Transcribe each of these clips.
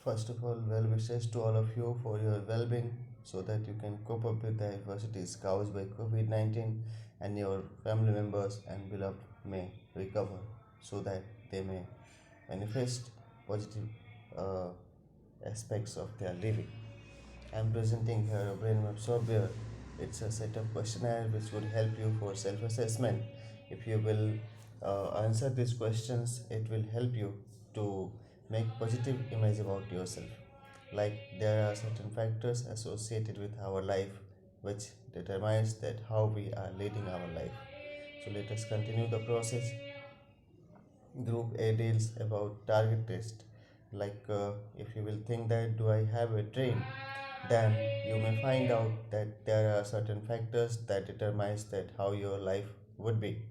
First of all, well wishes to all of you for your well being so that you can cope up with the adversities caused by COVID 19 and your family members and beloved may recover so that they may manifest positive uh, aspects of their living. I'm presenting here a brain map software. It's a set of questionnaire which would help you for self-assessment. If you will answer these questions, it will help you to make positive image about yourself. Like there are certain factors associated with our life which determines that how we are leading our life. So let us continue the process. Group A deals about target test. Like if you will think that do I have a dream, then you may find out that there are certain factors that determines that how your life would be.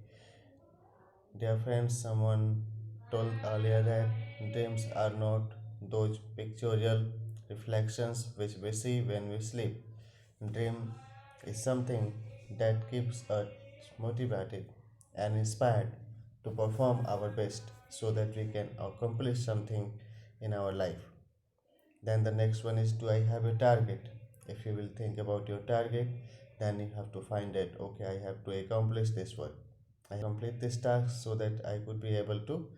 Dear friends, someone told earlier that dreams are not those pictorial reflections which we see when we sleep. Dream is something that keeps us motivated and inspired to perform our best so that we can accomplish something in our life. Then the next one is, do I have a target? If you will think about your target, then you have to find it. Okay, I have to accomplish this one. I have to complete this task so that I could be able to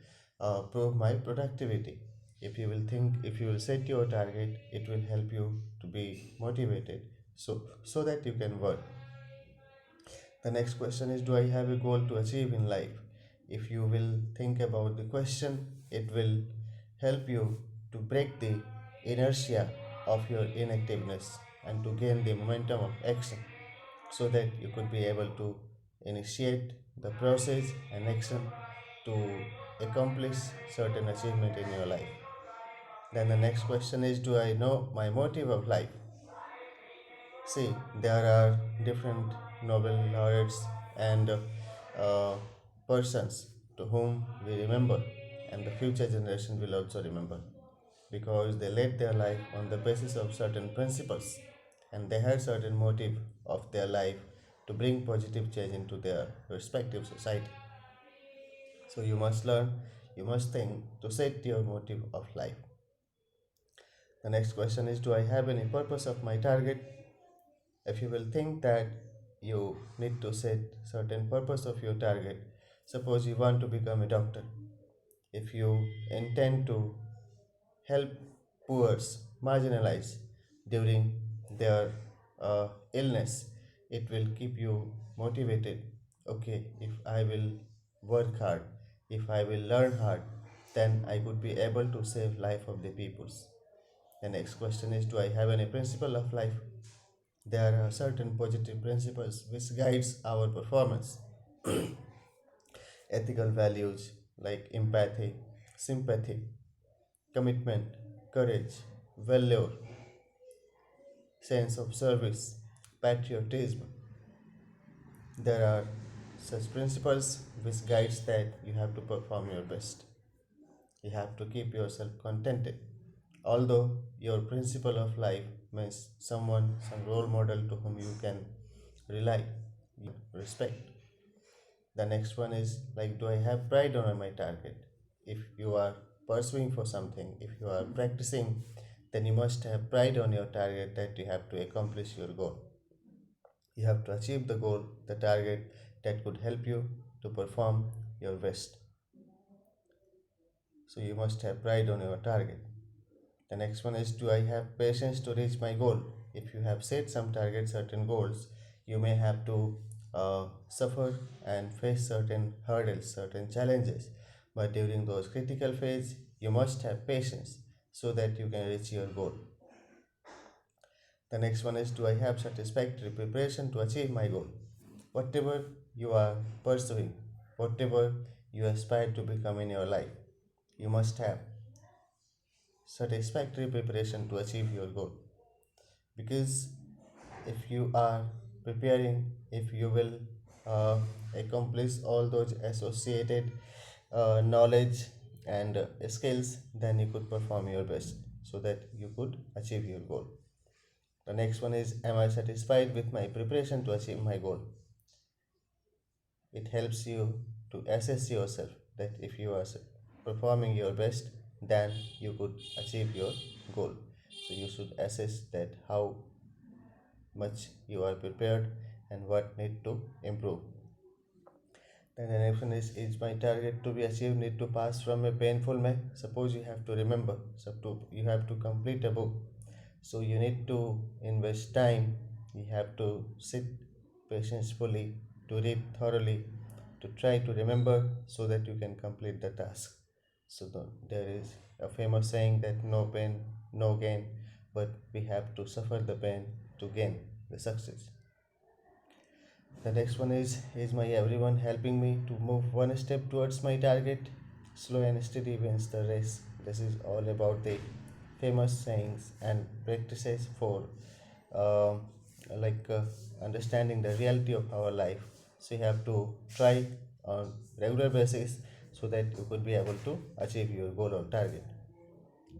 prove my productivity. If you will set your target, it will help you to be motivated so that you can work. The next question is, do I have a goal to achieve in life? If you will think about the question, it will help you to break the inertia of your inactiveness and to gain the momentum of action so that you could be able to initiate the process and action to accomplish certain achievement in your life. Then the next question is, do I know my motive of life? See, there are different Nobel laureates and persons to whom we remember, and the future generation will also remember because they led their life on the basis of certain principles and they had certain motive of their life to bring positive change into their respective society. So you must learn, you must think to set your motive of life. The next question is, do I have any purpose of my target? If you will think that you need to set certain purpose of your target, suppose you want to become a doctor. If you intend to help poors marginalized during their illness, it will keep you motivated. Okay, if I will work hard, if I will learn hard, then I could be able to save life of the peoples. The next question is, do I have any principle of life? There are certain positive principles which guides our performance. Ethical values like empathy, sympathy, commitment, courage, valor, sense of service, patriotism. There are such principles which guides that you have to perform your best. You have to keep yourself contented. Although your principle of life means someone, some role model to whom you can rely, respect. The next one is like, do I have pride on my target? If you are pursuing for something, if you are practicing, then you must have pride on your target that you have to accomplish your goal. You have to achieve the goal, the target that could help you to perform your best. So you must have pride on your target. The next one is, do I have patience to reach my goal? If you have set some target, certain goals, you may have to suffer and face certain hurdles, certain challenges. But during those critical phase, you must have patience so that you can reach your goal. The next one is, do I have satisfactory preparation to achieve my goal? Whatever you are pursuing, whatever you aspire to become in your life, you must have satisfactory preparation to achieve your goal. Because if you are preparing, if you will uh, accomplish all those associated knowledge and skills, then you could perform your best so that you could achieve your goal. The next one is, am I satisfied with my preparation to achieve my goal? It helps you to assess yourself that if you are performing your best, then you could achieve your goal. So you should assess that how much you are prepared and what need to improve. Then the next one is my target to be achieved need to pass from a painful mess? Suppose you have to remember, you have to complete a book. So you need to invest time, you have to sit patientfully, to read thoroughly, to try to remember so that you can complete the task. So there is a famous saying that no pain, no gain, but we have to suffer the pain to gain the success. The next one is my everyone helping me to move one step towards my target? Slow and steady wins the race. This is all about the famous sayings and practices for um, like understanding the reality of our life. So you have to try on regular basis so that you could be able to achieve your goal or target.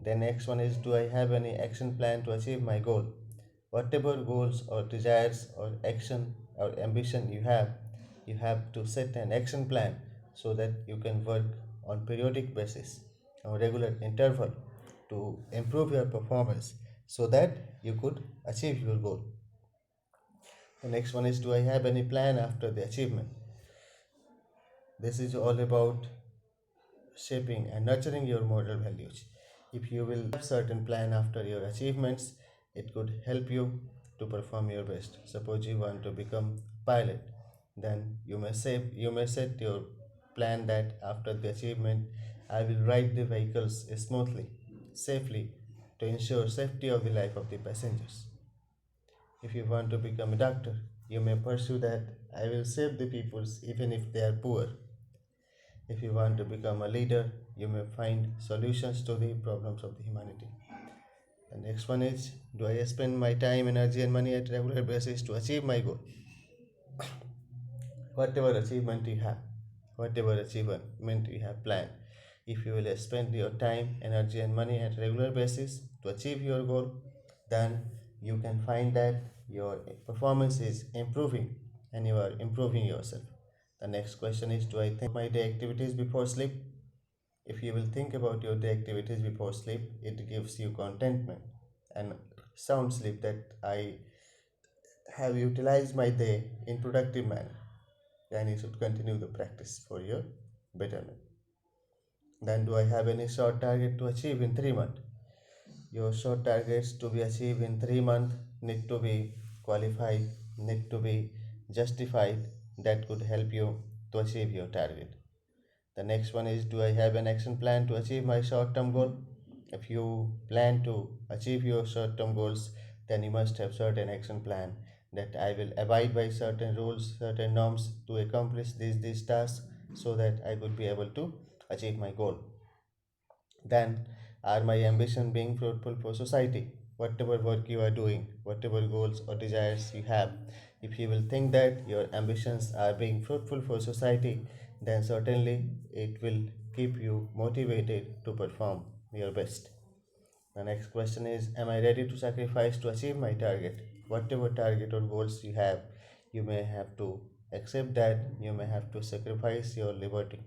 The next one is, do I have any action plan to achieve my goal? Whatever goals or desires or action or ambition you have to set an action plan so that you can work on periodic basis or regular interval to improve your performance so that you could achieve your goal. The next one is, do I have any plan after the achievement? This is all about shaping and nurturing your moral values. If you will have certain plan after your achievements, it could help you to perform your best. Suppose you want to become pilot, then you may set your plan that after the achievement I will ride the vehicles smoothly, safely to ensure safety of the life of the passengers. If you want to become a doctor, you may pursue that I will save the peoples even if they are poor. If you want to become a leader, you may find solutions to the problems of the humanity. The next one is, do I spend my time, energy, and money at regular basis to achieve my goal? Whatever achievement you have, whatever achievement you have planned, if you will spend your time, energy, and money at regular basis to achieve your goal, then you can find that your performance is improving and you are improving yourself. The next question is, do I think my day activities before sleep? If you will think about your day activities before sleep, it gives you contentment and sound sleep that I have utilized my day in productive manner. And you should continue the practice for your betterment. Then, do I have any short target to achieve in 3 months? Your short targets to be achieved in 3 months need to be qualified, need to be justified. That could help you to achieve your target. The next one is, do I have an action plan to achieve my short term goal? If you plan to achieve your short term goals, then you must have certain action plan that I will abide by certain rules, certain norms to accomplish these tasks so that I could be able to achieve my goal. Then, are my ambition being fruitful for society? Whatever work you are doing, whatever goals or desires you have, if you will think that your ambitions are being fruitful for society, then certainly it will keep you motivated to perform your best. The next question is, am I ready to sacrifice to achieve my target? Whatever target or goals you have, you may have to accept that you may have to sacrifice your liberty.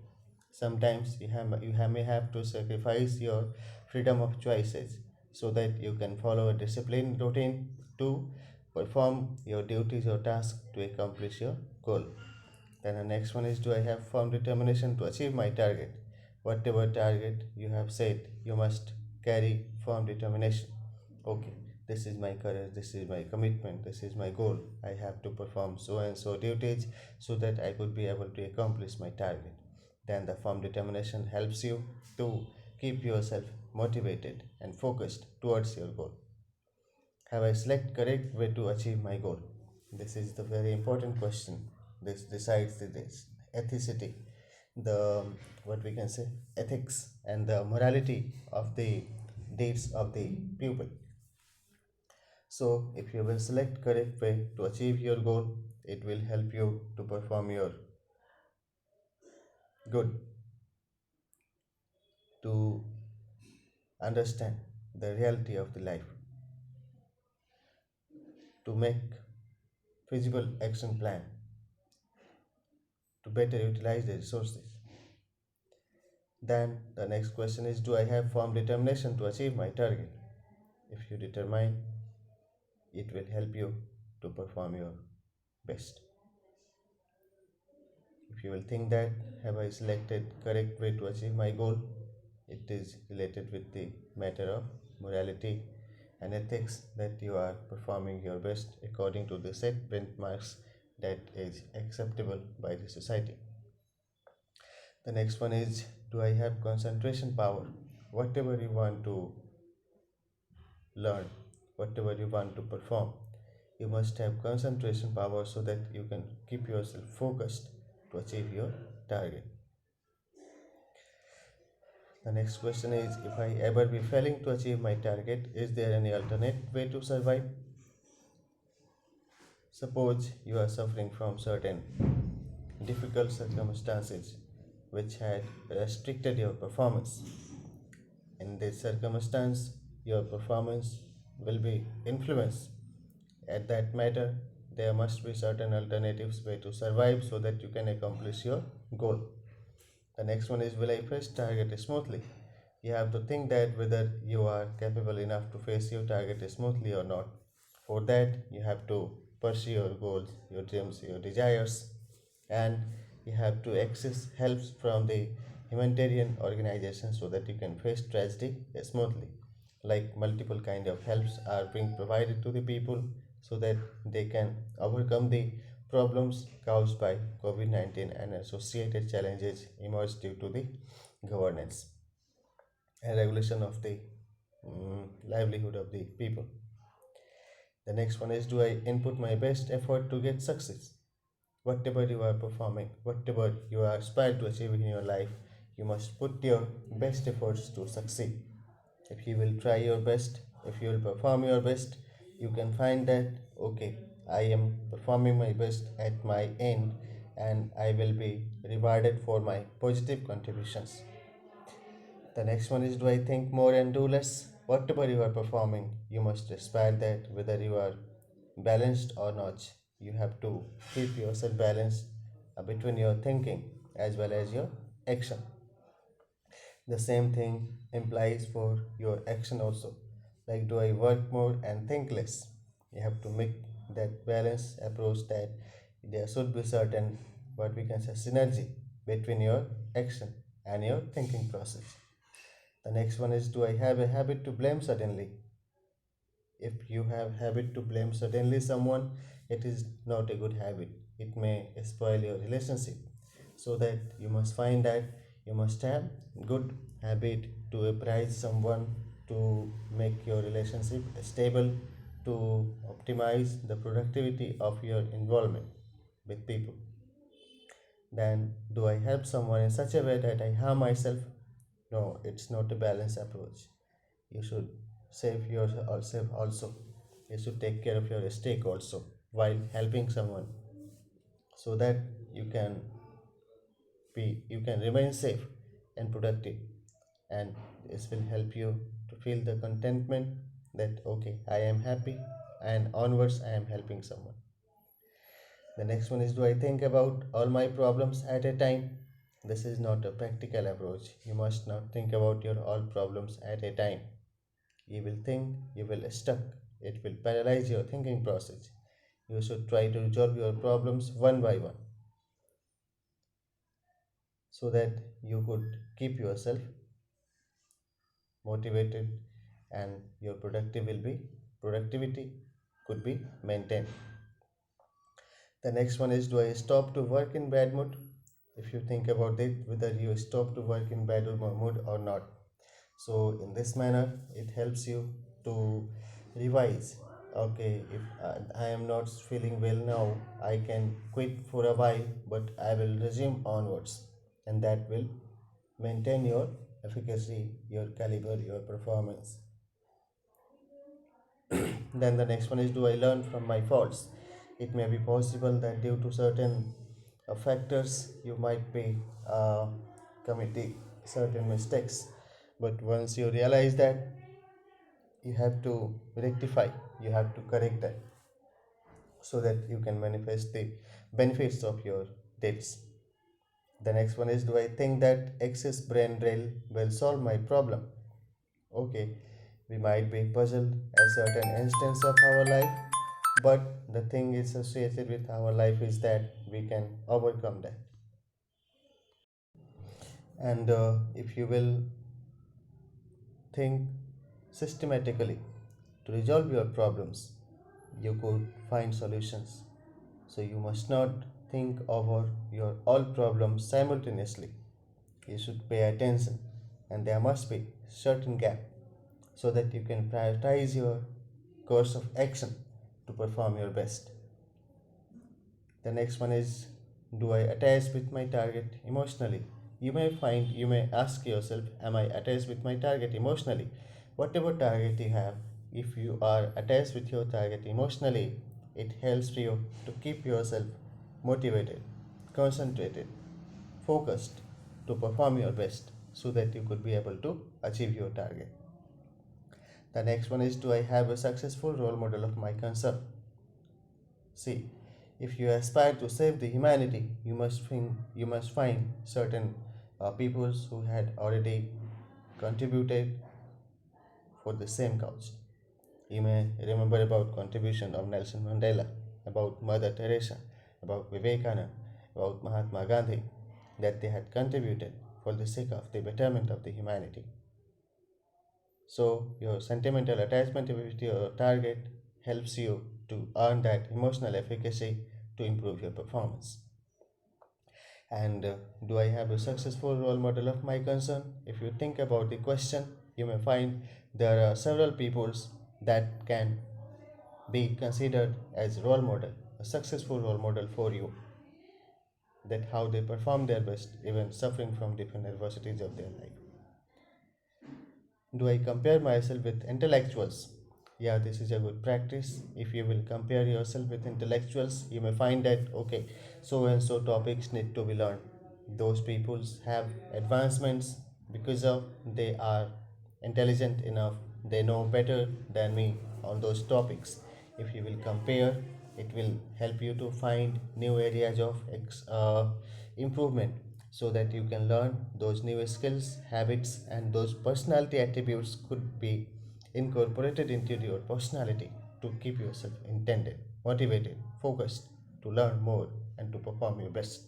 Sometimes may have to sacrifice your freedom of choices so that you can follow a disciplined routine to perform your duties or tasks to accomplish your goal. Then the next one is, do I have firm determination to achieve my target? Whatever target you have set, you must carry firm determination. Okay, this is my courage, this is my commitment, this is my goal. I have to perform so and so duties so that I could be able to accomplish my target. Then the firm determination helps you to keep yourself motivated and focused towards your goal. Have I select correct way to achieve my goal? This is the very important question. This decides this ethicity, the what we can say ethics and the morality of the deeds of the pupil. So if you will select correct way to achieve your goal, it will help you to perform your good, to understand the reality of the life, to make feasible action plan, to better utilize the resources. Then the next question is, do I have firm determination to achieve my target? If you determine, it will help you to perform your best. If you will think that, have I selected correct way to achieve my goal? It is related with the matter of morality and ethics, that you are performing your best according to the set benchmarks that is acceptable by the society. The next one is, do I have concentration power? Whatever you want to learn, whatever you want to perform, you must have concentration power so that you can keep yourself focused to achieve your target. The next question is, if I ever be failing to achieve my target, is there any alternate way to survive? Suppose you are suffering from certain difficult circumstances which had restricted your performance. In this circumstance, your performance will be influenced. At that matter, there must be certain alternatives way to survive so that you can accomplish your goal. The next one is, will I face target smoothly? You have to think that whether you are capable enough to face your target smoothly or not. For that, you have to pursue your goals, your dreams, your desires, and you have to access help from the humanitarian organizations so that you can face tragedy smoothly. Like multiple kind of helps are being provided to the people so that they can overcome the problems caused by COVID-19 and associated challenges emerged due to the governance and regulation of the livelihood of the people. The next one is, do I input my best effort to get success? Whatever you are performing, whatever you are aspire to achieve in your life, you must put your best efforts to succeed. If you will try your best, if you will perform your best, you can find that okay, I am performing my best at my end and I will be rewarded for my positive contributions. The next one is, do I think more and do less? Whatever you are performing, you must aspire that whether you are balanced or not. You have to keep yourself balanced between your thinking as well as your action. The same thing implies for your action also. Like, do I work more and think less? You have to make that balance approach, that there should be certain, what we can say, synergy between your action and your thinking process. The next one is, do I have a habit to blame suddenly? If you have habit to blame suddenly someone, it is not a good habit. It may spoil your relationship. So that you must find that you must have good habit to appraise someone, to make your relationship stable, to optimize the productivity of your involvement with people. Then, do I help someone in such a way that I harm myself? No, it's not a balanced approach. You should save yourself also. You should take care of your stake also while helping someone, so that you can you can remain safe and productive, and this will help you to feel the contentment that okay, I am happy and onwards I am helping someone. The next one is, do I think about all my problems at a time? This is not a practical approach. You must not think about your all problems at a time. You will think, you will stuck. It will paralyze your thinking process. You should try to resolve your problems one by one so that you could keep yourself motivated and your productivity could be maintained. The next one is, do I stop to work in bad mood? If you think about it, whether you stop to work in bad mood or not. So in this manner, it helps you to revise. Okay, if I am not feeling well now, I can quit for a while, but I will resume onwards, and that will maintain your efficacy, your caliber, your performance. Then the next one is, do I learn from my faults? It may be possible that due to certain factors you might be committing certain mistakes, but once you realize that, you have to rectify, you have to correct that so that you can manifest the benefits of your deeds. The next one is, do I think that excess brain drain will solve my problem? Okay, we might be puzzled at certain instance of our life, but the thing associated with our life is that we can overcome that. And if you will think systematically to resolve your problems, you could find solutions. So you must not think over your all problems simultaneously. You should pay attention, and there must be certain gap so that you can prioritize your course of action to perform your best. The next one is, do I attach with my target emotionally? You may ask yourself, am I attached with my target emotionally? Whatever target you have, if you are attached with your target emotionally, it helps you to keep yourself motivated, concentrated, focused to perform your best so that you could be able to achieve your target. The next one is, do I have a successful role model of my concern? See, if you aspire to save the humanity, you must find certain peoples who had already contributed for the same cause. You may remember about contribution of Nelson Mandela, about Mother Teresa, about Vivekananda, about Mahatma Gandhi, that they had contributed for the sake of the betterment of the humanity. So your sentimental attachment with your target helps you to earn that emotional efficacy to improve your performance. And do I have a successful role model of my concern? If you think about the question, you may find there are several peoples that can be considered as role model, a successful role model for you, that how they perform their best even suffering from different adversities of their life. Do I compare myself with intellectuals? Yeah, this is a good practice. If you will compare yourself with intellectuals, you may find that okay, so and so topics need to be learned. Those peoples have advancements because of they are intelligent enough, they know better than me on those topics. If you will compare, it will help you to find new areas of improvement so that you can learn those new skills, habits, and those personality attributes could be incorporated into your personality to keep yourself intended, motivated, focused to learn more and to perform your best.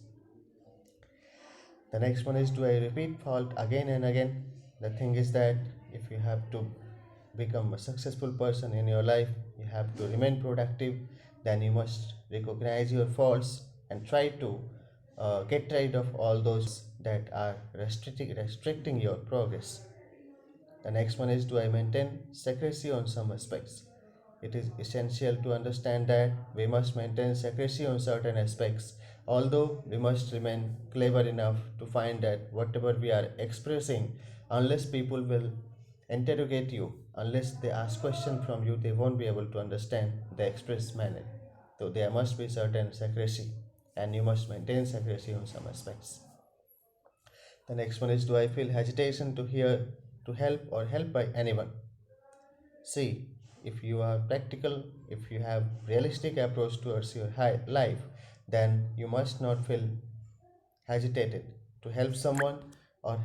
The next one is, do I repeat fault again and again? The thing is that if you have to become a successful person in your life, you have to remain productive, then you must recognize your faults and try to get rid of all those that are restricting your progress. The next one is, do I maintain secrecy on some aspects? It is essential to understand that we must maintain secrecy on certain aspects, although we must remain clever enough to find that whatever we are expressing, unless people will interrogate you, unless they ask questions from you, they won't be able to understand the express manner. So there must be certain secrecy, and you must maintain secrecy on some aspects. The next one is, do I feel hesitation to hear, to help, or help by anyone? See, if you are practical, if you have realistic approach towards your life, then you must not feel hesitated to help someone or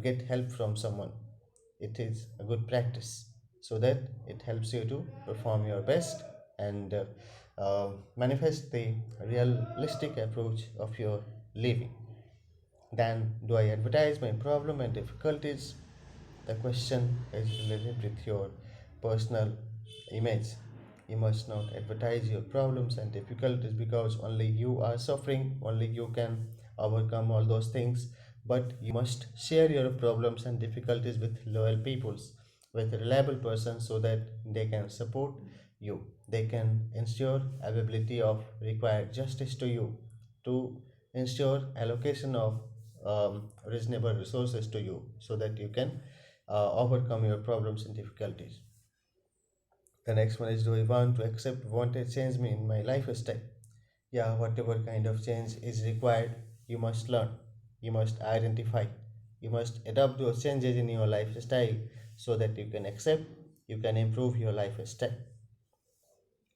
get help from someone. It is a good practice so that it helps you to perform your best and manifest the realistic approach of your living. Then, do I advertise my problem and difficulties? The question is related with your personal image. You must not advertise your problems and difficulties because only you are suffering, only you can overcome all those things. But you must share your problems and difficulties with loyal peoples, with reliable persons so that they can support you. They can ensure availability of required justice to you, to ensure allocation of reasonable resources to you so that you can overcome your problems and difficulties. The next one is, do I want to accept wanted change me in my lifestyle? Yeah, whatever kind of change is required, you must learn, you must identify, you must adopt those changes in your lifestyle so that you can accept, you can improve your lifestyle.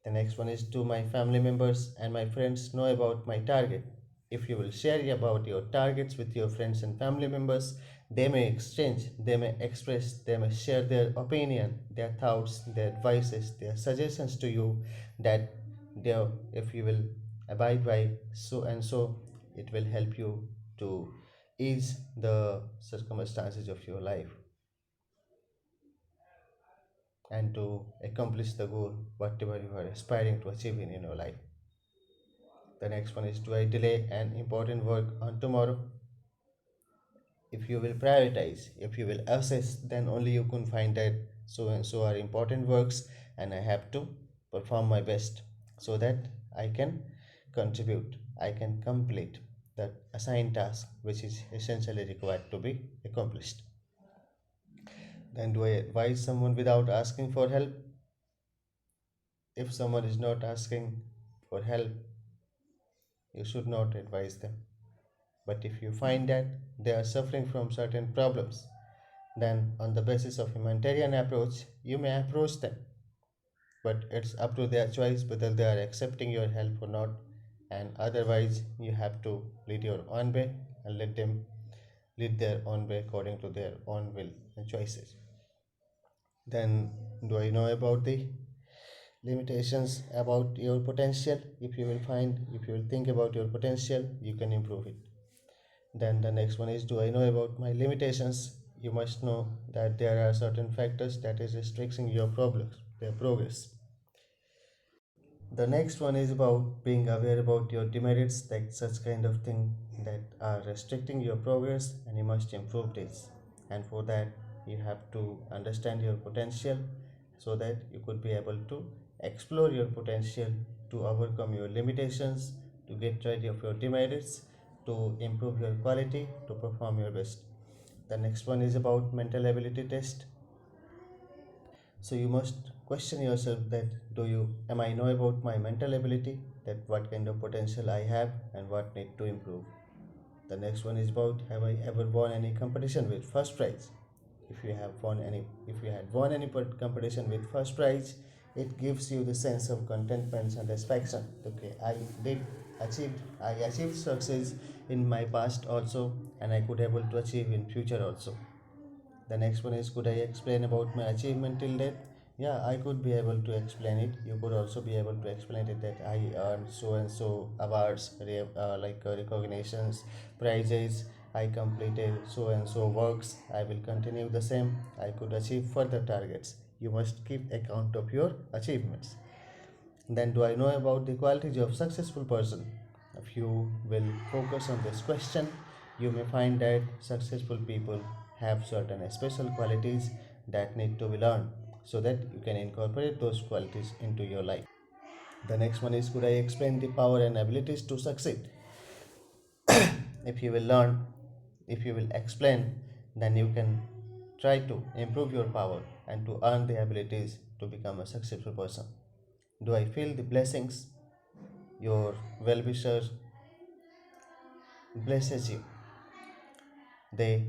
The next one is, do my family members and my friends know about my target? If you will share about your targets with your friends and family members, they may exchange, they may express, they may share their opinion, their thoughts, their advices, their suggestions to you that they, if you will abide by so and so, it will help you to ease the circumstances of your life and to accomplish the goal, whatever you are aspiring to achieve in your life. The next one is, do I delay an important work on tomorrow? If you will prioritize, if you will assess, then only you can find that so and so are important works and I have to perform my best so that I can contribute, I can complete that assigned task which is essentially required to be accomplished. Then, do I advise someone without asking for help? If someone is not asking for help, you should not advise them. But if you find that they are suffering from certain problems, then on the basis of humanitarian approach, you may approach them. But it's up to their choice whether they are accepting your help or not. And otherwise, you have to lead your own way and let them lead their own way according to their own will and choices. Then, do I know about the limitations about your potential? If you will find, if you will think about your potential, you can improve it. Then the next one is, do I know about my limitations? You must know that there are certain factors that is restricting your progress, their progress. The next one is about being aware about your demerits, like such kind of thing that are restricting your progress, and you must improve this. And for that, you have to understand your potential so that you could be able to explore your potential to overcome your limitations, to get rid of your demerits, to improve your quality, to perform your best. The next one is about mental ability test. So you must question yourself that, do you am I know about my mental ability, that what kind of potential I have and what need to improve. The next one is about, have I ever won any competition with first prize? If you have won any, if you had won any competition with first prize, it gives you the sense of contentment and satisfaction. Okay, I achieved success in my past also, and I could able to achieve in future also. The next one is, could I explain about my achievement till date? Yeah, I could be able to explain it. You could also be able to explain it that I earned so and so awards, recognitions, prizes. I completed so and so works. I will continue the same. I could achieve further targets. You must keep account of your achievements. Then, do I know about the qualities of successful person? If you will focus on this question, you may find that successful people have certain special qualities that need to be learned so that you can incorporate those qualities into your life. The next one is, could I explain the power and abilities to succeed? If you will learn, if you will explain, then you can try to improve your power and to earn the abilities to become a successful person. Do I feel the blessings? Your well wisher blesses you. They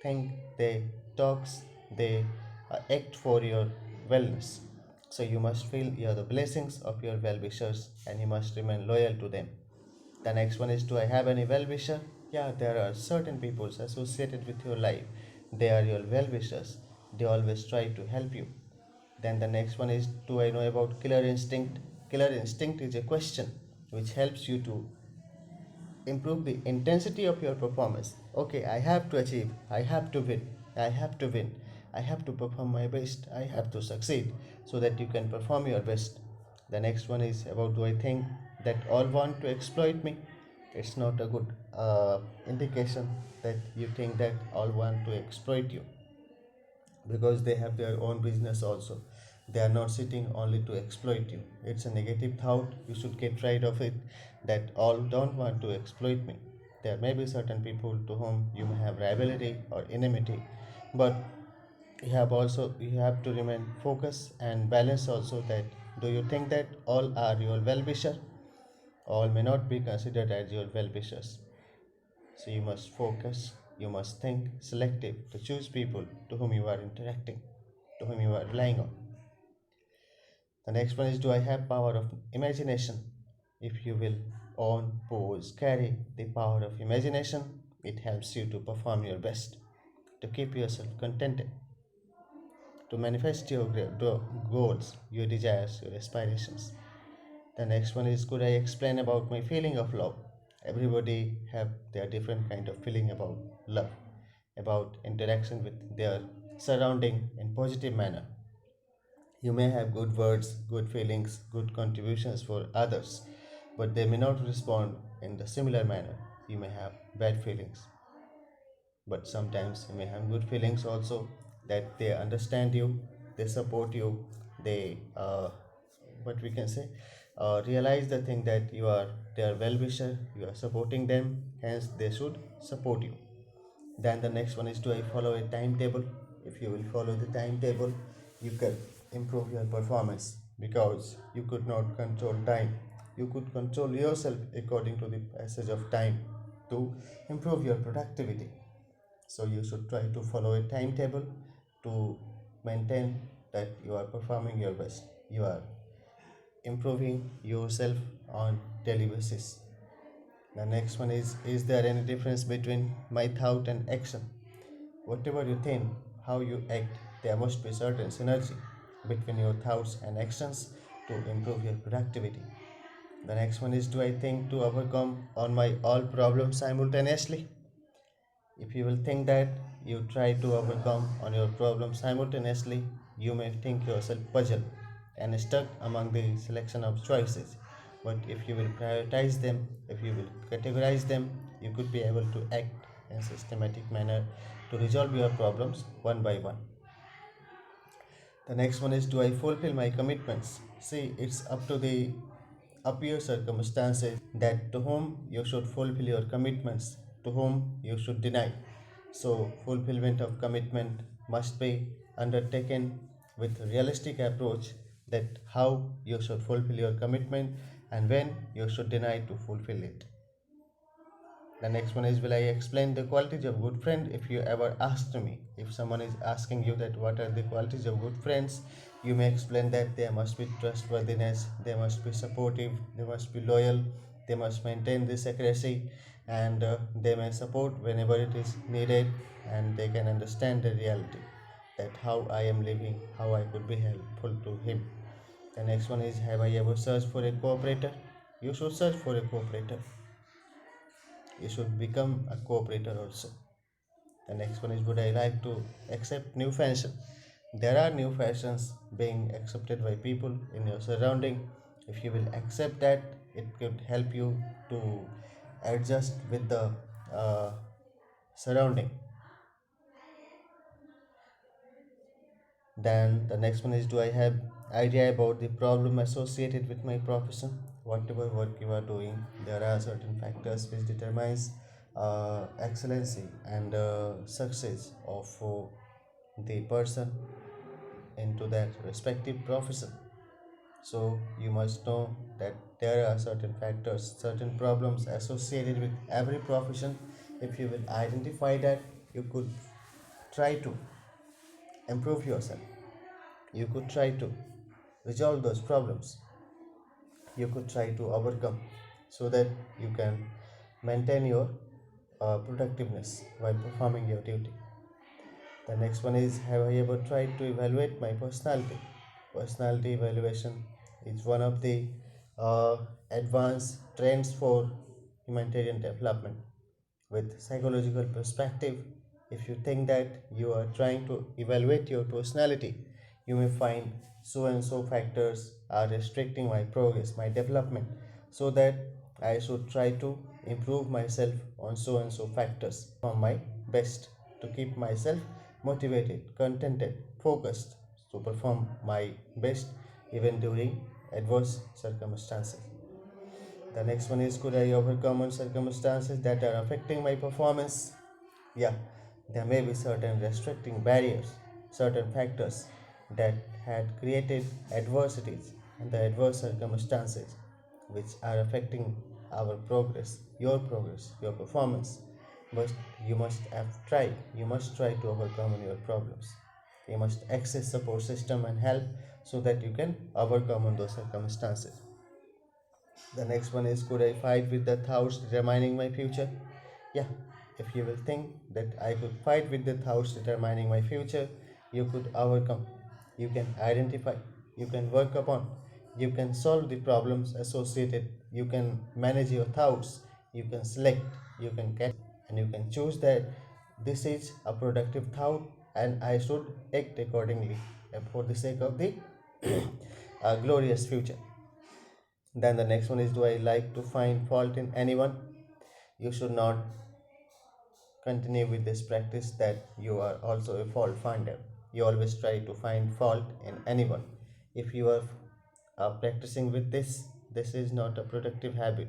think, they talks, they act for your wellness. So you must feel you the blessings of your well wishers and you must remain loyal to them. The next one is, do I have any well wisher? Yeah, there are certain people associated with your life. They are your well wishers. They always try to help you. Then the next one is, do I know about killer instinct? Killer instinct is a question which helps you to improve the intensity of your performance. Okay, I have to achieve, I have to win, I have to win, I have to perform my best, I have to succeed so that you can perform your best. The next one is about, do I think that all want to exploit me? It's not a good indication that you think that all want to exploit you, because they have their own business also. They are not sitting only to exploit you. It's a negative thought. You should get rid of it, that all don't want to exploit me. There may be certain people to whom you may have rivalry or enmity, but you have to remain focused and balanced also, that do you think that all are your well wisher? All may not be considered as your well wishers. So you must focus, you must think selective to choose people to whom you are interacting, to whom you are relying on. The next one is, do I have power of imagination? If you will own pose carry the power of imagination. It helps you to perform your best, to keep yourself contented, to manifest your goals, your desires, your aspirations. The next one is, could I explain about my feeling of love? Everybody have their different kind of feeling about love, about interaction with their surrounding in positive manner. You may have good words, good feelings, good contributions for others, but they may not respond in the similar manner. You may have bad feelings, but sometimes you may have good feelings also, that they understand you, they support you, they what we can say, realize the thing that you are their well wisher, you are supporting them, hence they should support you. Then the next one is, do I follow a timetable? If you will follow the timetable, you can improve your performance, because you could not control time. You could control yourself according to the passage of time to improve your productivity. So you should try to follow a timetable to maintain that you are performing your best. You are improving yourself on daily basis. The next one is there any difference between my thought and action? Whatever you think, how you act, there must be certain synergy between your thoughts and actions to improve your productivity. The next one is, do I think to overcome on my all problems simultaneously? If you will think that you try to overcome on your problem simultaneously, you may think yourself puzzled and stuck among the selection of choices. But if you will prioritize them, if you will categorize them, you could be able to act in a systematic manner to resolve your problems one by one. The next one is, do I fulfill my commitments? See, it's up to the up your circumstances that to whom you should fulfill your commitments, to whom you should deny. So fulfillment of commitment must be undertaken with realistic approach, that how you should fulfill your commitment and when you should deny to fulfill it. The next one is, will I explain the qualities of good friend? If you ever asked me, if someone is asking you that what are the qualities of good friends, you may explain that there must be trustworthiness, they must be supportive, they must be loyal, they must maintain this accuracy, and they may support whenever it is needed, and they can understand the reality that how I am living, how I could be helpful to him. The next one is, have I ever searched for a cooperator? You should search for a cooperator, you should become a cooperator also. The next one is, would I like to accept new fashion? There are new fashions being accepted by people in your surrounding. If you will accept that, it could help you to adjust with the uh, surrounding. Then the next one is, do I have idea about the problem associated with my profession? Whatever work you are doing, there are certain factors which determines excellency and success of the person into that respective profession. So you must know that there are certain factors, certain problems associated with every profession. If you will identify that, you could try to improve yourself. You could try to resolve those problems. You could try to overcome, so that you can maintain your productiveness while performing your duty. The next one is, have I ever tried to evaluate my personality? Personality evaluation is one of the uh, advanced trends for humanitarian development. With psychological perspective, if you think that you are trying to evaluate your personality, you may find so and so factors are restricting my progress, my development, so that I should try to improve myself on so and so factors, my best, to keep myself motivated, contented, focused, to perform my best even during adverse circumstances. The next one is, could I overcome circumstances that are affecting my performance? Yeah, there may be certain restricting barriers, certain factors that had created adversities and the adverse circumstances which are affecting our progress, your performance. But you must you must try to overcome your problems. You must access support system and help, so that you can overcome on those circumstances. The next one is, could I fight with the thoughts determining my future? Yeah, if you will think that I could fight with the thoughts determining my future, you could overcome, you can identify, you can work upon, you can solve the problems associated, you can manage your thoughts, you can select, you can categorize, and you can choose that this is a productive thought and I should act accordingly for the sake of the glorious future. Then the next one is, do I like to find fault in anyone? You should not continue with this practice that you are also a fault finder. You always try to find fault in anyone. If you are practicing with this is not a productive habit.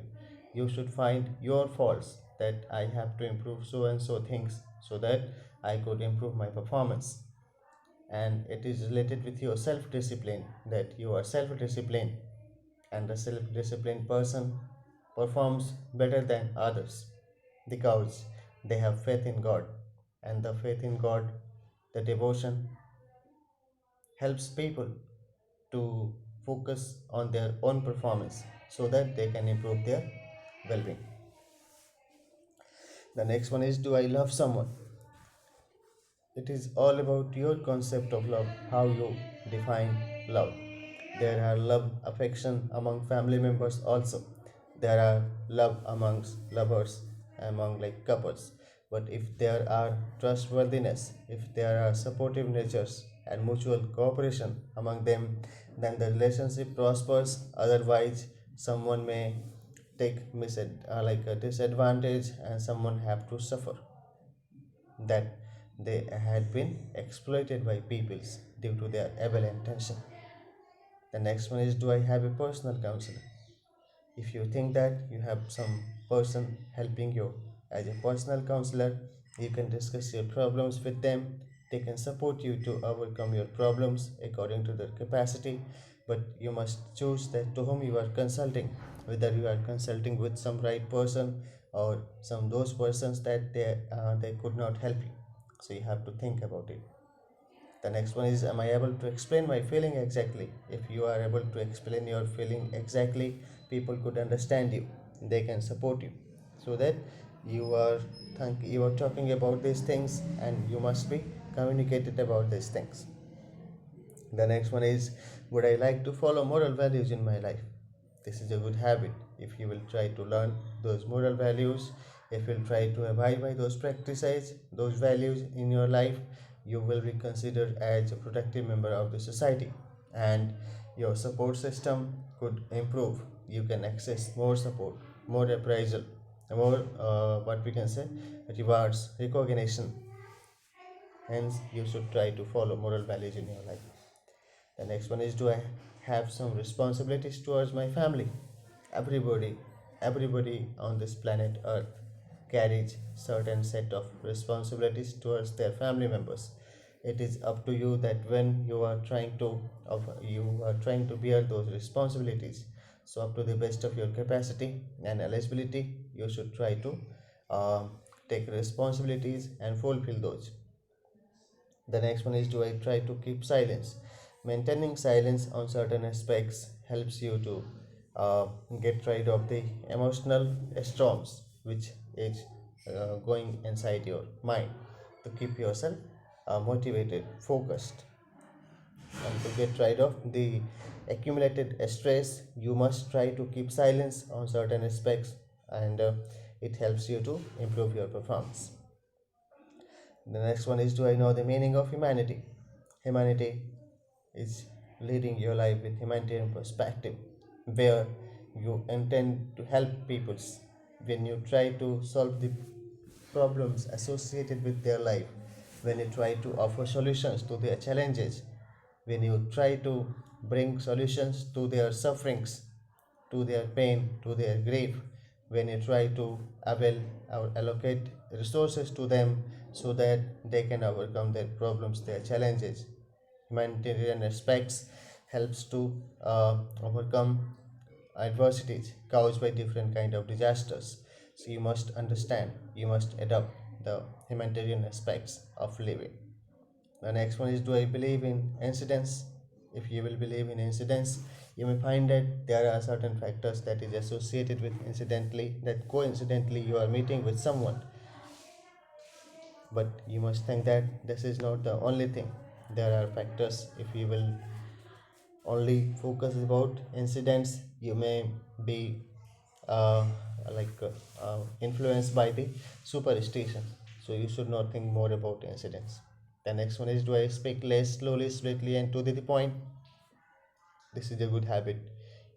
You should find your faults, that I have to improve so and so things so that I could improve my performance. And it is related with your self discipline, that you are self disciplined, and the self disciplined person performs better than others because they have faith in God. And the faith in God, the devotion, helps people to focus on their own performance so that they can improve their well being. The next one is, do I love someone? It is all about your concept of love, how you define love. There are love affection among family members also. There are love amongst lovers, among like couples. But if there are trustworthiness, if there are supportive natures and mutual cooperation among them, then the relationship prospers. Otherwise, someone may take like a disadvantage, and someone have to suffer that they had been exploited by peoples due to their evil intention. The next one is, do I have a personal counselor? If you think that you have some person helping you as a personal counselor, you can discuss your problems with them. They can support you to overcome your problems according to their capacity, but you must choose that to whom you are consulting, whether you are consulting with some right person or some those persons that they could not help you. So you have to think about it. The next one is, am I able to explain my feeling exactly? If you are able to explain your feeling exactly, people could understand you. They can support you. So that you are talking about these things, and you must be communicated about these things. The next one is, would I like to follow moral values in my life? This is a good habit. If you will try to learn those moral values, if you will try to abide by those practices, those values in your life, you will be considered as a productive member of the society, and your support system could improve. You can access more support, more appraisal, more what we can say rewards, recognition. Hence, you should try to follow moral values in your life. The next one is, do I have some responsibilities towards my family? Everybody, everybody on this planet Earth carries certain set of responsibilities towards their family members. It is up to you that when you are trying to bear those responsibilities. So up to the best of your capacity and eligibility, you should try to uh, take responsibilities and fulfill those. The next one is, do I try to keep silence? Maintaining silence on certain aspects helps you to get rid of the emotional storms which is going inside your mind, to keep yourself motivated, focused, and to get rid of the accumulated stress. You must try to keep silence on certain aspects, and it helps you to improve your performance. The next one is, do I know the meaning of humanity? Humanity is leading your life with humanitarian perspective, where you intend to help peoples. When you try to solve the problems associated with their life, when you try to offer solutions to their challenges, when you try to bring solutions to their sufferings, to their pain, to their grief, when you try to avail or allocate resources to them so that they can overcome their problems, their challenges. Humanitarian aspects helps to overcome adversities caused by different kind of disasters. So you must understand, you must adopt the humanitarian aspects of living. The next one is, do I believe in incidents? If you will believe in incidents, you may find that there are certain factors that is associated with incidentally, that coincidentally you are meeting with someone. But you must think that this is not the only thing. There are factors. If you will only focus about incidents, you may be uh, like influenced by the superstition. So you should not think more about incidents. The next one is, do I speak less, slowly, swiftly, and to the point? This is a good habit.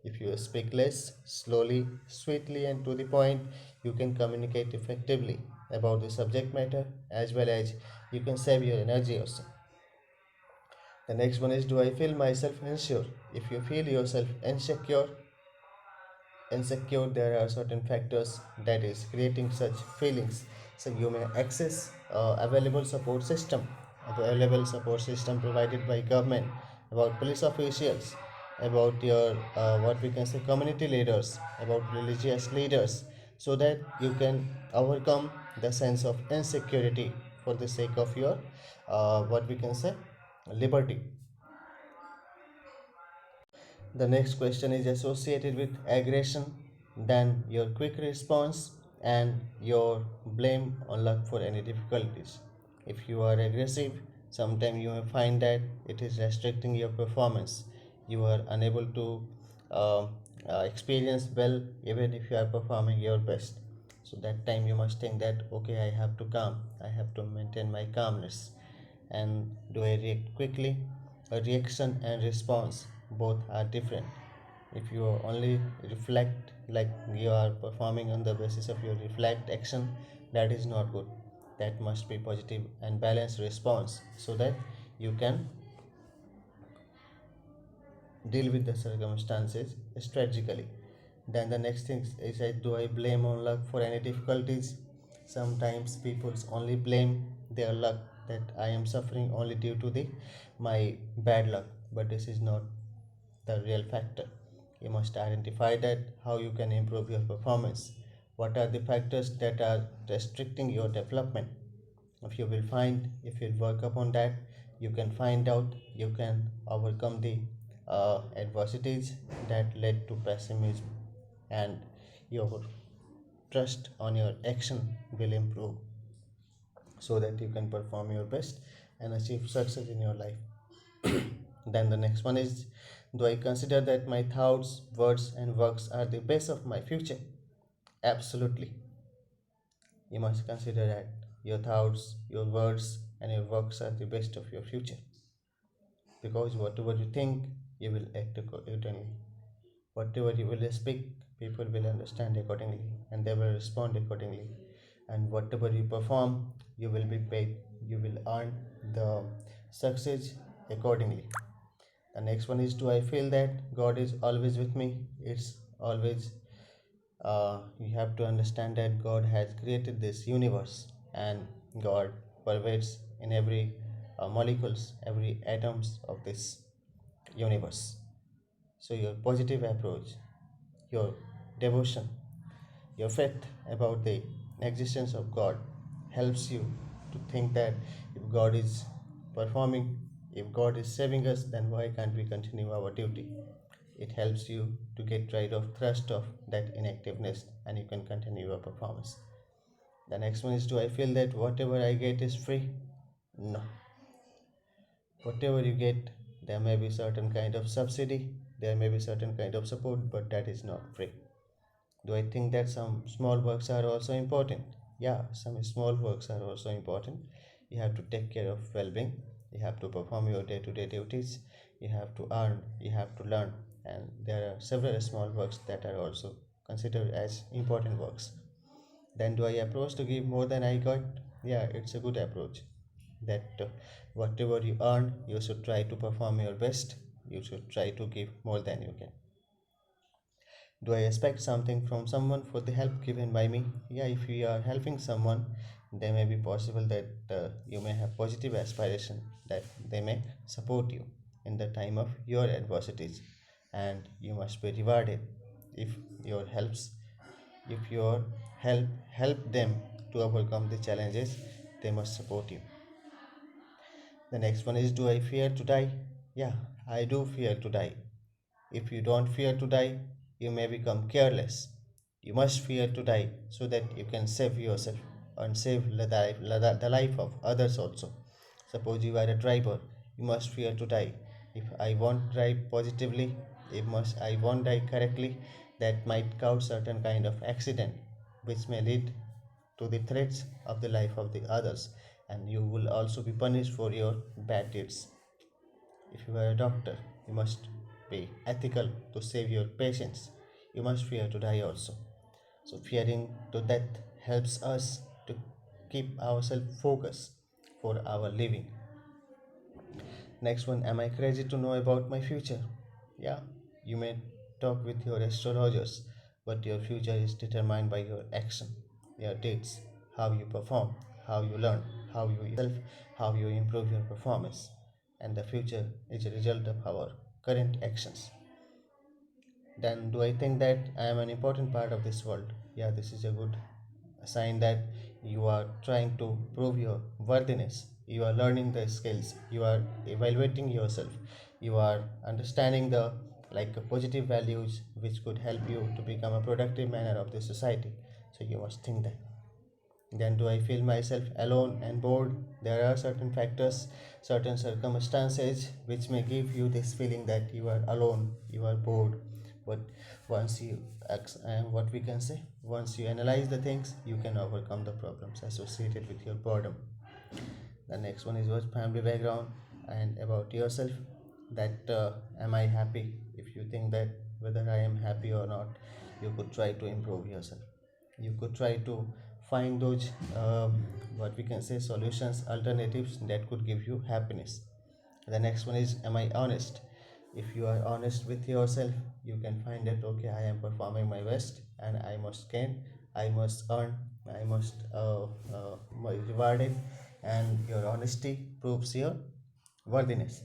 If you speak less, slowly, sweetly, and to the point, you can communicate effectively about the subject matter, as well as you can save your energy also. The next one is, do I feel myself insecure? If you feel yourself insecure, there are certain factors that is creating such feelings. So you may access available support system provided by government, about police officials, about your what we can say community leaders, about religious leaders, so that you can overcome the sense of insecurity for the sake of your what we can say liberty. The next question is associated with aggression, then your quick response and your blame on luck for any difficulties. If you are aggressive, sometimes you may find that it is restricting your performance. You are unable to uh, experience well even if you are performing your best. So that time you must think that okay, I have to calm, I have to maintain my calmness. And do I react quickly? A reaction and response both are different. If you only reflect, like you are performing on the basis of your reflect action, that is not good. That must be positive and balanced response, so that you can deal with the circumstances strategically. Then the next thing is that, do I blame on luck for any difficulties? Sometimes people only blame their luck, that I am suffering only due to the my bad luck, but this is not the real factor. You must identify that how you can improve your performance. What are the factors that are restricting your development? If you will find, if you work upon that, you can find out, you can overcome the adversities that led to pessimism, and your trust on your action will improve, so that you can perform your best and achieve success in your life. Then the next one is, do I consider that my thoughts, words, and works are the base of my future? Absolutely. You must consider that your thoughts, your words, and your works are the best of your future, because whatever you think, you will act accordingly. Whatever you will speak, people will understand accordingly and they will respond accordingly. And whatever you perform, you will be paid, you will earn the success accordingly. The next one is, do I feel that God is always with me? It's always, you have to understand that God has created this universe, and God pervades in every molecules, every atoms of this universe. So your positive approach, your devotion, your faith about the existence of God helps you to think that if God is performing, if God is saving us, then why can't we continue our duty? It helps you to get rid of thrust of that inactiveness, and you can continue your performance. The next one is, do I feel that whatever I get is free? No. Whatever you get, there may be certain kind of subsidy, there may be certain kind of support, but that is not free. Do I think that some small works are also important? Yeah, some small works are also important. You have to take care of well-being, you have to perform your day-to-day duties, you have to earn, you have to learn, and there are several small works that are also considered as important works. Then do I approach to give more than I got? Yeah, it's a good approach. That whatever you earn, you should try to perform your best. You should try to give more than you can. Do I expect something from someone for the help given by me? Yeah, if you are helping someone, there may be possible that you may have positive aspiration that they may support you in the time of your adversities, and you must be rewarded if your helps, if your help them to overcome the challenges, they must support you. The next one is, do I fear to die? Yeah, I do fear to die. If you don't fear to die, you may become careless. You must fear to die so that you can save yourself and save the life of others also. Suppose you are a driver, you must fear to die. If I won't drive positively, if must I won't die correctly, that might cause certain kind of accident which may lead to the threats of the life of the others, and you will also be punished for your bad deeds. If you are a doctor, you must be ethical to save your patients. You must fear to die also. So, fearing to death helps us to keep ourselves focused for our living. Next one, am I crazy to know about my future? Yeah, you may talk with your astrologers, but your future is determined by your action, your deeds, how you perform, how you learn, how you yourself, how you improve your performance. And the future is a result of our current actions. Then, do I think that I am an important part of this world? Yeah, this is a good sign that you are trying to prove your worthiness. You are learning the skills, you are evaluating yourself, you are understanding the positive values which could help you to become a productive member of the society. So you must think that. Then, do I feel myself alone and bored? There are certain factors, certain circumstances which may give you this feeling that you are alone, you are bored. But once you, what we can say, once you analyze the things, you can overcome the problems associated with your boredom. The next one is what family background and about yourself. That am I happy? If you think that whether I am happy or not, you could try to improve yourself. You could try to find those what we can say solutions, alternatives that could give you happiness. The next one is, am I honest? If you are honest with yourself, you can find that okay, I am performing my best and I must gain, I must earn, I must be rewarded, and your honesty proves your worthiness.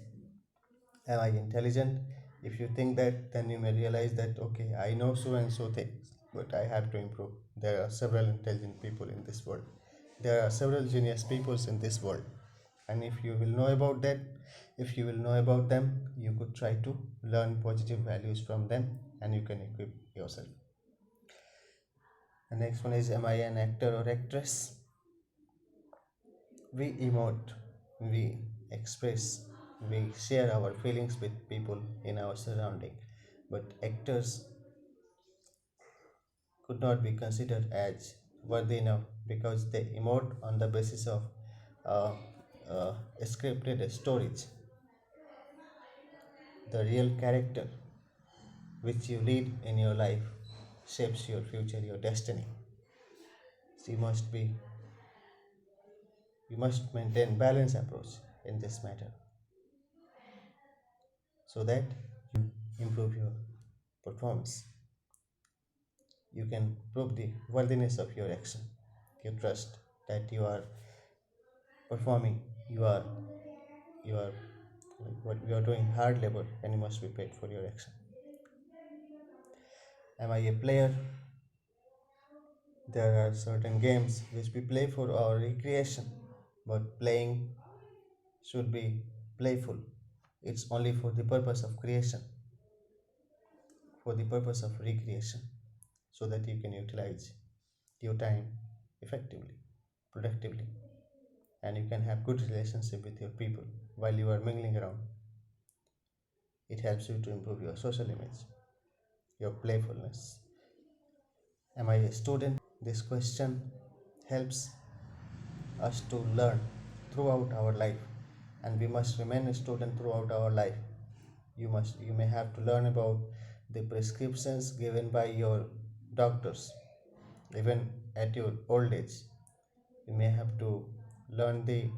Am I intelligent? If you think that, then you may realize that okay, I know so and so things, but I have to improve. There are several intelligent people in this world. There are several genius peoples in this world. And if you will know about that, if you will know about them, you could try to learn positive values from them and you can equip yourself. The next one is, am I an actor or actress? We emote, we express, we share our feelings with people in our surrounding. But actors could not be considered as worthy enough because they emote on the basis of uh, scripted stories. The real character which you lead in your life shapes your future, your destiny. So you must maintain balance approach in this matter so that improve your performance. You can prove the worthiness of your action. You trust that you are performing, you are what you are doing hard labor and you must be paid for your action. Am I a player? There are certain games which we play for our recreation, but playing should be playful. It's only for the purpose of creation, for the purpose of recreation, so that you can utilize your time effectively, productively, and you can have good relationship with your people while you are mingling around. It helps you to improve your social image, your playfulness. Am I a student? This question helps us to learn throughout our life, and we must remain a student throughout our life. You may have to learn about the prescriptions given by your doctors even at your old age. You may have to learn the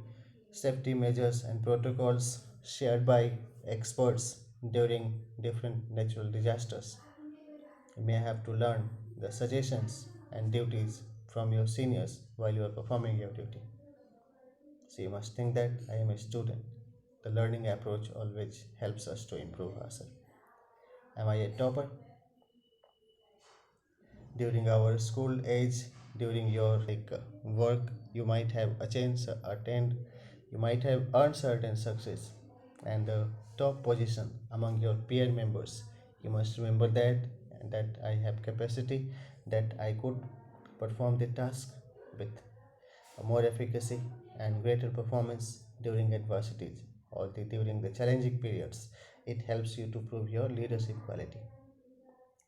safety measures and protocols shared by experts during different natural disasters. You may have to learn the suggestions and duties from your seniors while you are performing your duty. So you must think that I am a student. The learning approach always helps us to improve ourselves. Am I a topper? During our school age, during your work, you might have attained, you might have earned certain success, and top position among your peer members. You must remember that I have capacity, that I could perform the task with more efficacy and greater performance during adversities or during the challenging periods. It helps you to prove your leadership quality.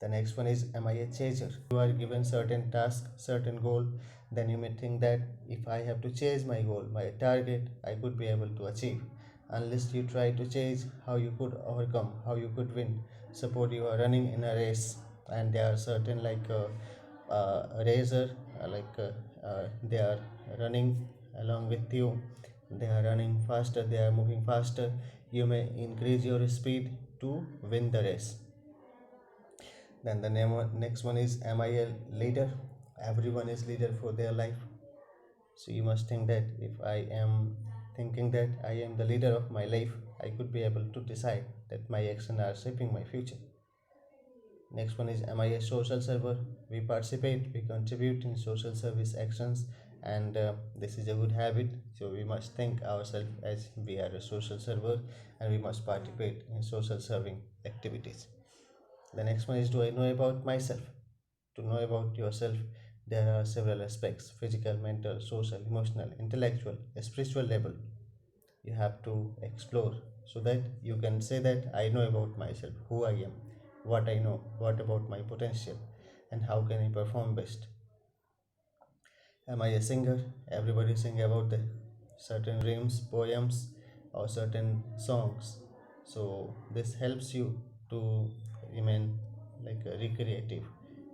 The next one is, am I a chaser? You are given certain task, certain goal, then you may think that if I have to chase my goal, my target, I could be able to achieve. Unless you try to chase how you could overcome, how you could win. Suppose you are running in a race and there are certain like a racer, they are running along with you. They are running faster, they are moving faster. You may increase your speed to win the race. Then the next one is, am I a leader? Everyone is leader for their life. So you must think that if I am thinking that I am the leader of my life, I could be able to decide that my actions are shaping my future. Next one is, am I a social server? We participate, we contribute in social service actions, and this is a good habit. So we must think ourselves as we are a social server, and we must participate in social serving activities. The next one is, do I know about myself? To know about yourself, there are several aspects: physical, mental, social, emotional, intellectual, spiritual level. You have to explore so that you can say that I know about myself, who I am, what I know, what about my potential, and how can I perform best. Am I a singer? Everybody sing about the certain dreams, poems, or certain songs. So this helps you to remain like a recreative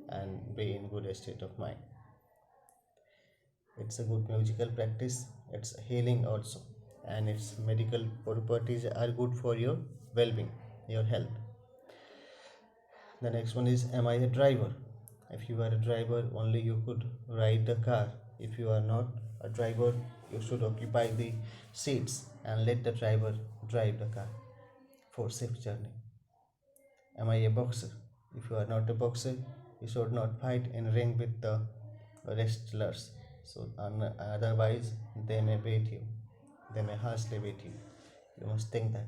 and be in good state of mind. It's a good musical practice. It's healing also, and its medical properties are good for your well-being, your health. The next one is, am I a driver? If you are a driver, only you could ride the car. If you are not a driver, you should occupy the seats and let the driver drive the car for safe journey. Am I a boxer? If you are not a boxer, you should not fight in ring with the wrestlers. So otherwise, they may beat you. They may harshly beat you. You must think that.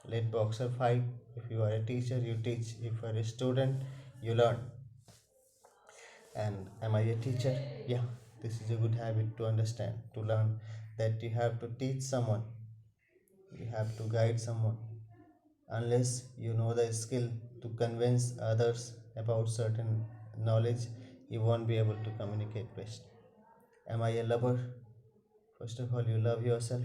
Let boxer fight. If you are a teacher, you teach. If you are a student, you learn. And am I a teacher? Yeah, this is a good habit to understand, to learn that you have to teach someone, you have to guide someone. Unless you know the skill to convince others about certain knowledge, you won't be able to communicate best. Am I a lover? First of all, you love yourself.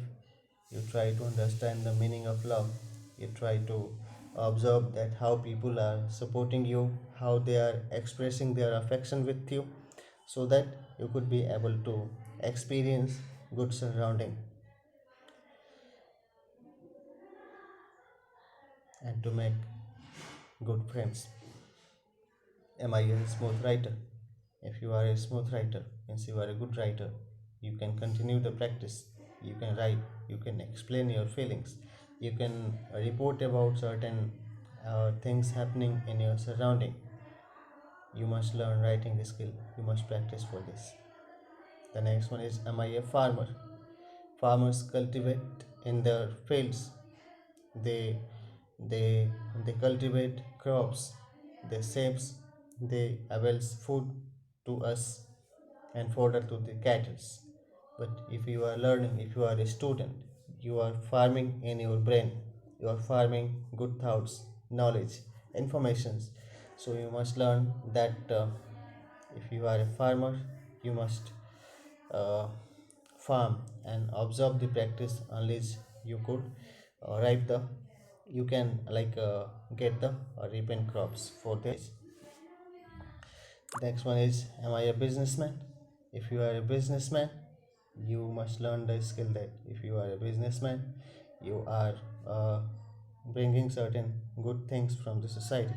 You try to understand the meaning of love. You try to observe that how people are supporting you, how they are expressing their affection with you, so that you could be able to experience good surrounding and to make good friends. Am I a smooth writer? If you are a smooth writer, means you are a good writer. You can continue the practice. You can write. You can explain your feelings. You can report about certain things happening in your surrounding. You must learn writing skill. You must practice for this. The next one is, am I a farmer? Farmers cultivate in their fields. They they they cultivate crops. They saves. They avails food to us and fodder to the cattle. But if you are learning, if you are a student, you are farming in your brain. You are farming good thoughts, knowledge, informations. So you must learn that if you are a farmer, you must uh, farm and observe the practice unless you could ripe the you can get the reaping crops for this. Next one is, am I a businessman? If you are a businessman, you must learn the skill that if you are a businessman, you are bringing certain good things from the society.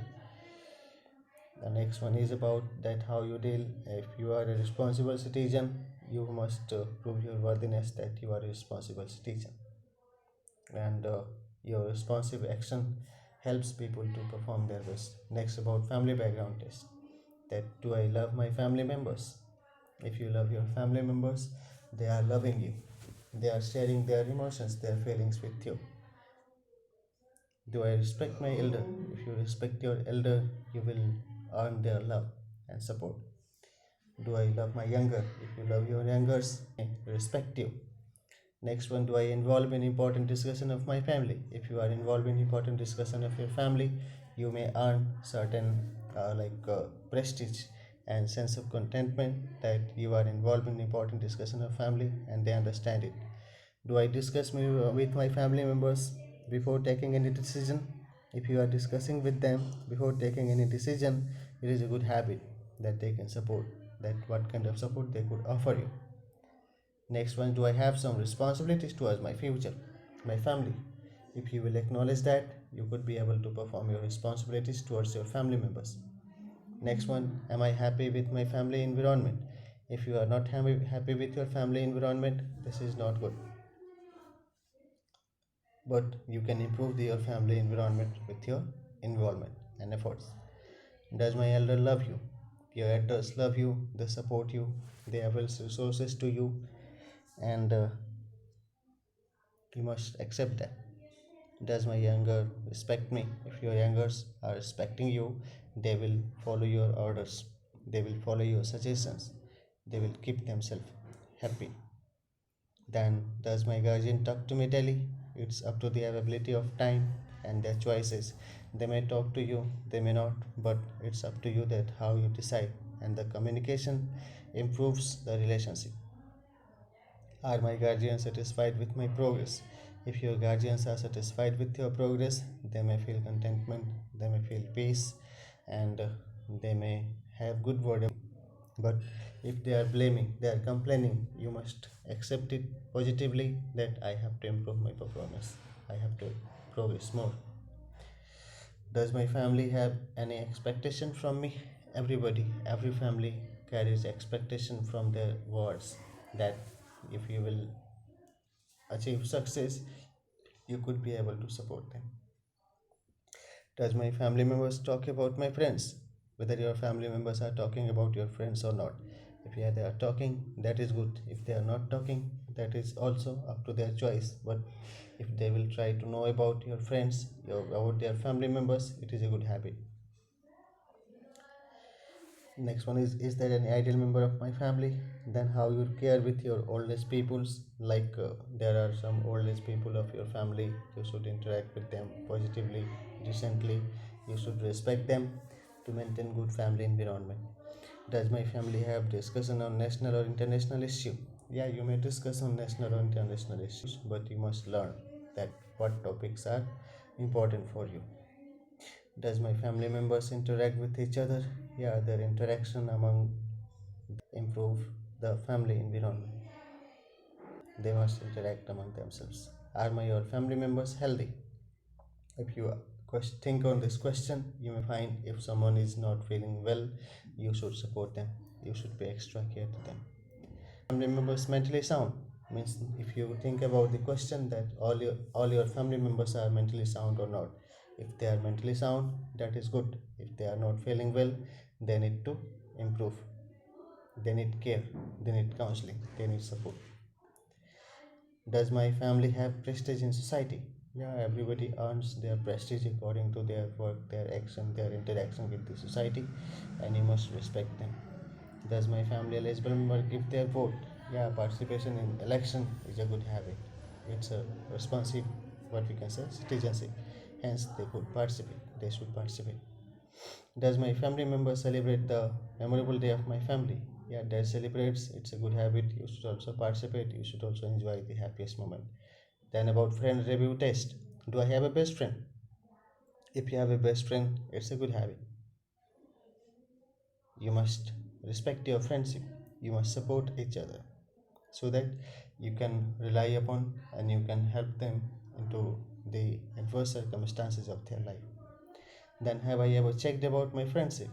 The next one is about that how you deal. If you are a responsible citizen, you must prove your worthiness that you are a responsible citizen, and your responsive action helps people to perform their best. Next, about family background test. That do I love my family members? If you love your family members, they are loving you. They are sharing their emotions, their feelings with you. Do I respect my elder? If you respect your elder, you will earn their love and support. Do I love my younger? If you love your youngers, respect you. Next one, do I involve in important discussion of my family? If you are involved in important discussion of your family, you may earn certain prestige and sense of contentment that you are involved in important discussion of family and they understand it. Do I discuss with my family members before taking any decision? If you are discussing with them before taking any decision, it is a good habit that they can support. That what kind of support they could offer you. Next one, do I have some responsibilities towards my future, my family? If you will acknowledge that, you could be able to perform your responsibilities towards your family members. Next one, am I happy with my family environment? If you are not happy with your family environment, this is not good. But you can improve your family environment with your involvement and efforts. Does my elder love you? Your elders love you, they support you, they avail resources to you, and you must accept that. Does my younger respect me? If your youngers are respecting you, they will follow your orders, they will follow your suggestions, they will keep themselves happy. Then, does my guardian talk to me daily? It's up to their ability of time and their choices. They may talk to you, they may not, but it's up to you that how you decide. And the communication improves the relationship. Are my guardians satisfied with my progress? If your guardians are satisfied with your progress, they may feel contentment, they may feel peace, and they may have good word. But if they are blaming, they are complaining, you must accept it positively that I have to improve my performance. I have to progress more. Does my family have any expectation from me? Every family carries expectation from their words that if you will achieve success, you could be able to support them. Does my family members talk about my friends? Whether your family members are talking about your friends or not. If yeah, they are talking, that is good. If they are not talking, that is also up to their choice. But if they will try to know about your friends, about their family members, it is a good habit. Next one is there any ideal member of my family? Then how you care with your oldest peoples? There are some oldest people of your family, you should interact with them positively, decently. You should respect them to maintain good family environment. Does my family have discussion on national or international issue? Yeah, you may discuss on national or international issues, but you must learn that what topics are important for you. Does my family members interact with each other? Yeah, their interaction among improve the family environment. They must interact among themselves. Are my your family members healthy? If you think on this question, you may find if someone is not feeling well, you should support them. You should pay extra care to them. Family members mentally sound means if you think about the question that all your family members are mentally sound or not. If they are mentally sound, that is good. If they are not feeling well, they need to improve. They need care, they need counseling, they need support. Does my family have prestige in society? Yeah, everybody earns their prestige according to their work, their action, their interaction with the society, and you must respect them. Does my family eligible member give their vote? Yeah, participation in election is a good habit. It's a responsive, what we can say, citizenship. Hence, they could participate. They should participate. Does my family member celebrate the memorable day of my family? Yeah, that celebrates. It's a good habit. You should also participate. You should also enjoy the happiest moment. Then about friend review test. Do I have a best friend? If you have a best friend, it's a good habit. You must respect your friendship. You must support each other so that you can rely upon and you can help them into the adverse circumstances of their life. Then have I ever checked about my friendship?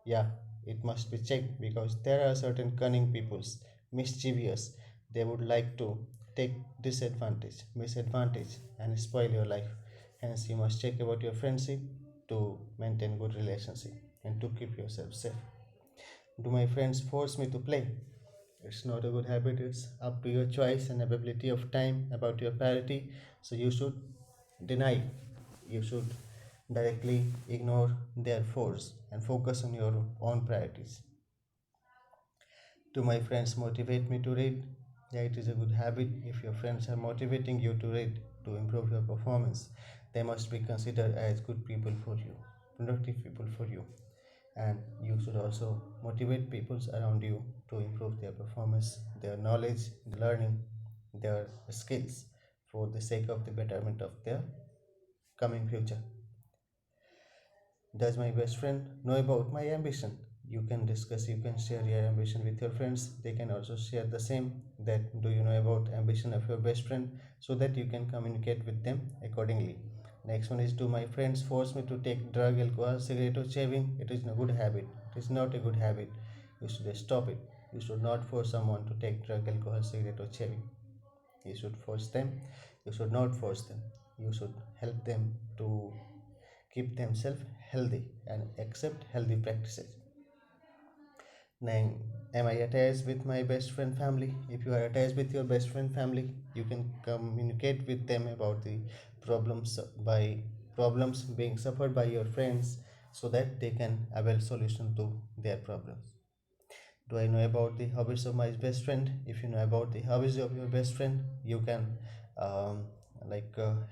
Yeah, it must be checked because there are certain cunning peoples, mischievous. They would like to take disadvantage, misadvantage, and spoil your life. Hence, you must check about your friendship to maintain good relationship and to keep yourself safe. Do my friends force me to play? It's not a good habit. It's up to your choice and availability of time about your priority. So you should deny. You should directly ignore their force and focus on your own priorities. Do my friends motivate me to read? Yeah, it is a good habit. If your friends are motivating you to read to improve your performance, they must be considered as good people for you, productive people for you. And you should also motivate people around you to improve their performance, their knowledge, their learning, their skills for the sake of the betterment of their coming future. Does my best friend know about my ambition? You can discuss, you can share your ambition with your friends. They can also share the same. That do you know about ambition of your best friend, so that you can communicate with them accordingly. Next one is, do my friends force me to take drug, alcohol, cigarette or shaving? It is a good habit. It is not a good habit. You should stop it. You should not force someone to take drug, alcohol, cigarette or shaving. You should force them. You should not force them. You should help them to keep themselves healthy and accept healthy practices. 9. Am I attached with my best friend family? If you are attached with your best friend family, you can communicate with them about the problems by problems being suffered by your friends, so that they can avail solution to their problems. Do I know about the hobbies of my best friend? If you know about the hobbies of your best friend, you can um,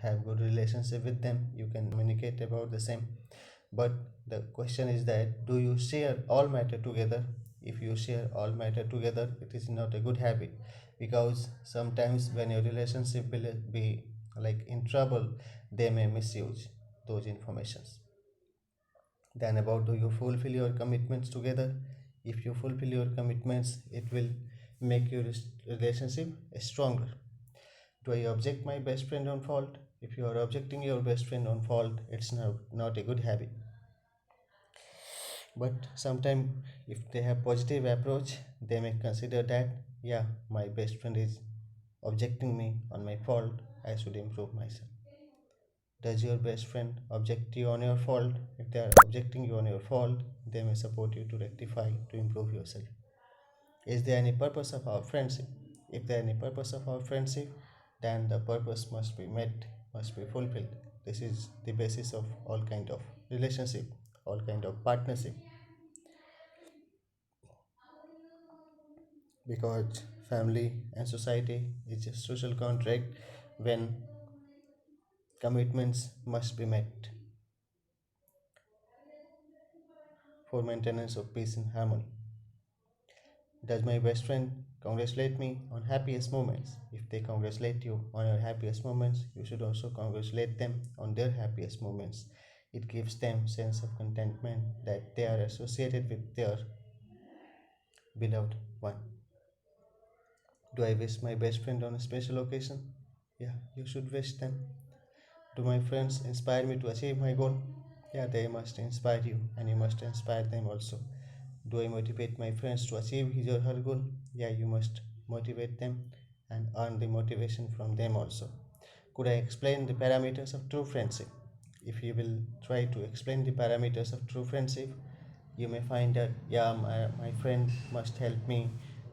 have good relationship with them. You can communicate about the same. But the question is that, do you share all matter together? If you share all matter together, it is not a good habit, because sometimes when your relationship will be like in trouble, they may misuse those informations. Then about, do you fulfill your commitments together? If you fulfill your commitments, it will make your relationship stronger. Do I object my best friend on fault? If you are objecting your best friend on fault, it's not a good habit. But sometimes if they have positive approach, they may consider that, yeah, my best friend is objecting me on my fault, I should improve myself. Does your best friend object you on your fault? If they are objecting you on your fault, they may support you to rectify, to improve yourself. Is there any purpose of our friendship? If there any purpose of our friendship, then the purpose must be met, must be fulfilled. This is the basis of all kind of relationship, all kind of partnership. Because family and society is a social contract when commitments must be met for maintenance of peace and harmony. Does my best friend congratulate me on happiest moments? If they congratulate you on your happiest moments, you should also congratulate them on their happiest moments. It gives them sense of contentment that they are associated with their beloved one. Do I wish my best friend on a special occasion? Yeah, you should wish them. Do my friends inspire me to achieve my goal? Yeah, they must inspire you, and you must inspire them also. Do I motivate my friends to achieve his or her goal? Yeah, you must motivate them and earn the motivation from them also. Could I explain the parameters of true friendship? If you will try to explain the parameters of true friendship, you may find that, yeah, my friend must help me,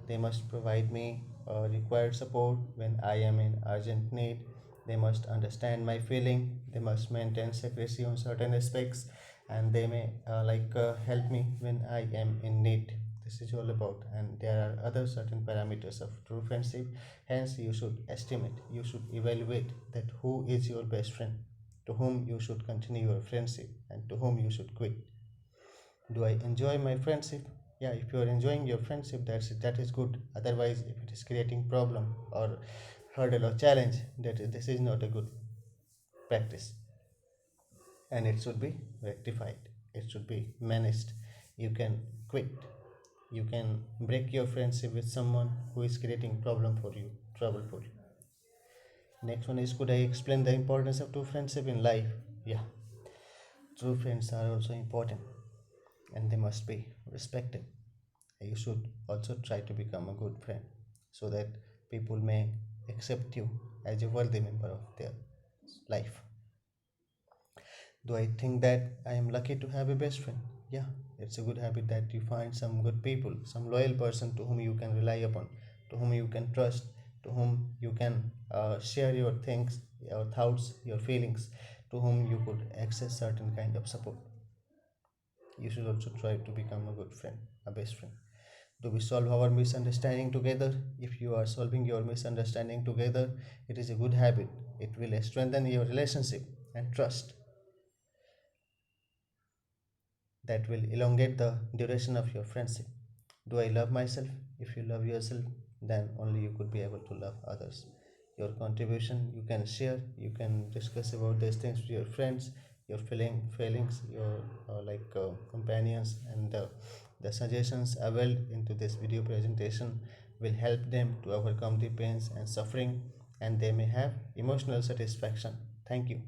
they must provide me required support when I am in urgent need, they must understand my feeling, they must maintain secrecy on certain aspects, and they may help me when I am in need. This is all about, and there are other certain parameters of true friendship. Hence you should estimate, you should evaluate that who is your best friend, to whom you should continue your friendship and to whom you should quit. Do I enjoy my friendship? Yeah, if you are enjoying your friendship, that is good. Otherwise, if it is creating problem or hurdle or challenge, this is not a good practice, and it should be rectified, it should be managed. You can quit, you can break your friendship with someone who is creating problem for you, trouble for you. Next one is, could I explain the importance of true friendship in life? Yeah, true friends are also important, and they must be respected. You should also try to become a good friend, so that people may accept you as a worthy member of their life. Do I think that I am lucky to have a best friend? Yeah, it's a good habit that you find some good people, some loyal person to whom you can rely upon, to whom you can trust, to whom you can share your things, your thoughts, your feelings, to whom you could access certain kind of support. You should also try to become a good friend, a best friend. Do we solve our misunderstanding together? If you are solving your misunderstanding together, it is a good habit. It will strengthen your relationship and trust. That will elongate the duration of your friendship. Do I love myself? If you love yourself, then only you could be able to love others. Your contribution you can share, you can discuss about these things with your friends, your feelings, your companions, and the suggestions availed into this video presentation will help them to overcome the pains and suffering, and they may have emotional satisfaction. Thank you.